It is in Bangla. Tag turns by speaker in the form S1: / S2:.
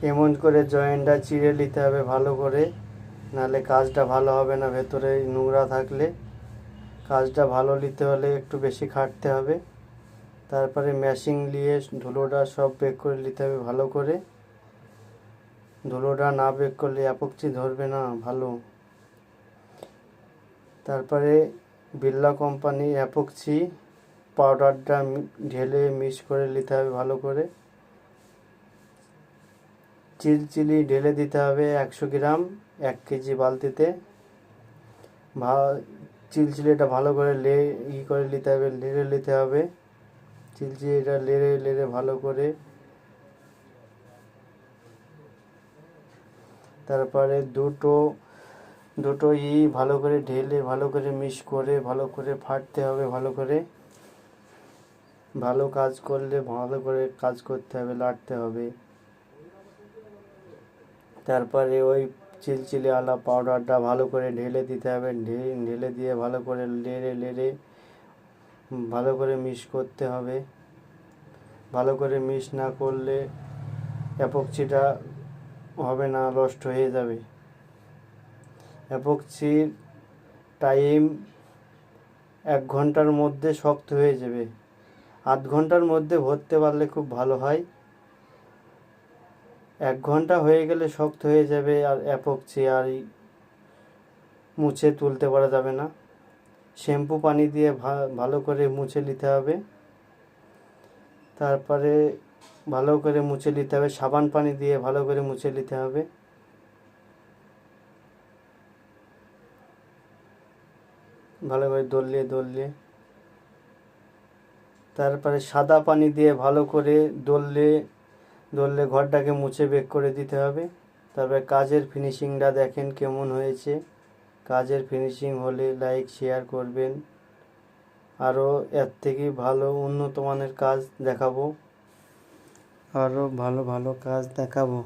S1: এমন করে জয়েন্টটা চিড়ে নিতে হবে ভালো করে, নাহলে কাজটা ভালো হবে না। ভেতরে নোংরা থাকলে কাজটা ভালো নিতে হলে একটু বেশি খাটতে হবে। তারপরে মেশিন নিয়ে ধুলোটা সব বের করে নিতে হবে ভালো করে। ধুলোটা না বের করলে অ্যাপক্সি ধরবে না ভালো। তারপরে বিড়লা কোম্পানি অ্যাপক্সি পাউডারটা ঢেলে মিক্স করে নিতে হবে ভালো করে। চিলচিলি ঢেলে দিতে হবে 100 গ্রাম 1 কেজি বালতিতে। চিলচিলিটা ভালো করে করে নিতে হবে, লেড়ে নিতে হবে। চিলচিলিটা লেড়ে লেড়ে ভালো করে, তারপরে দুটো ভালো করে ঢেলে ভালো করে মিক্স করে ভালো করে ফাটতে হবে ভালো করে। ভালো কাজ করলে ভালো করে কাজ করতে হবে, লাড়তে হবে। তারপরে ওই চিলচিলি আলা পাউডারটা ভালো করে ঢেলে দিতে হবে। ঢেলে দিয়ে ভালো করে লেড়ে লেড়ে ভালো করে মিক্স করতে হবে। ভালো করে মিক্স না করলে অ্যাপক্সিটা হবে না, নষ্ট হয়ে যাবে। অ্যাপক্সির টাইম 1 ঘন্টার মধ্যে শক্ত হয়ে যাবে। আধ ঘন্টার মধ্যে ভরতে পারলে খুব ভালো হয়। 1 ঘন্টা হয়ে গেলে শক্ত হয়ে যাবে, আর অ্যাপক্সি আর মুছে তুলতে পারা যাবে না। শ্যাম্পু পানি দিয়ে ভালো করে মুছে নিতে হবে। তারপরে ভালো করে মুছে নিতে হবে, সাবান পানি দিয়ে ভালো করে মুছে নিতে হবে। ভালো করে দললে তারপরে সাদা পানি দিয়ে ভালো করে দললে ঘরটাকে মুছে বেক করে দিতে হবে। তারপরে কাজের ফিনিশিংটা দেখেন কেমন হয়েছে। কাজের ফিনিশিং হলে লাইক শেয়ার করবেন। আরও এর থেকে ভালো উন্নত মানের কাজ দেখাবো, আরও ভালো ভালো কাজ দেখাবো।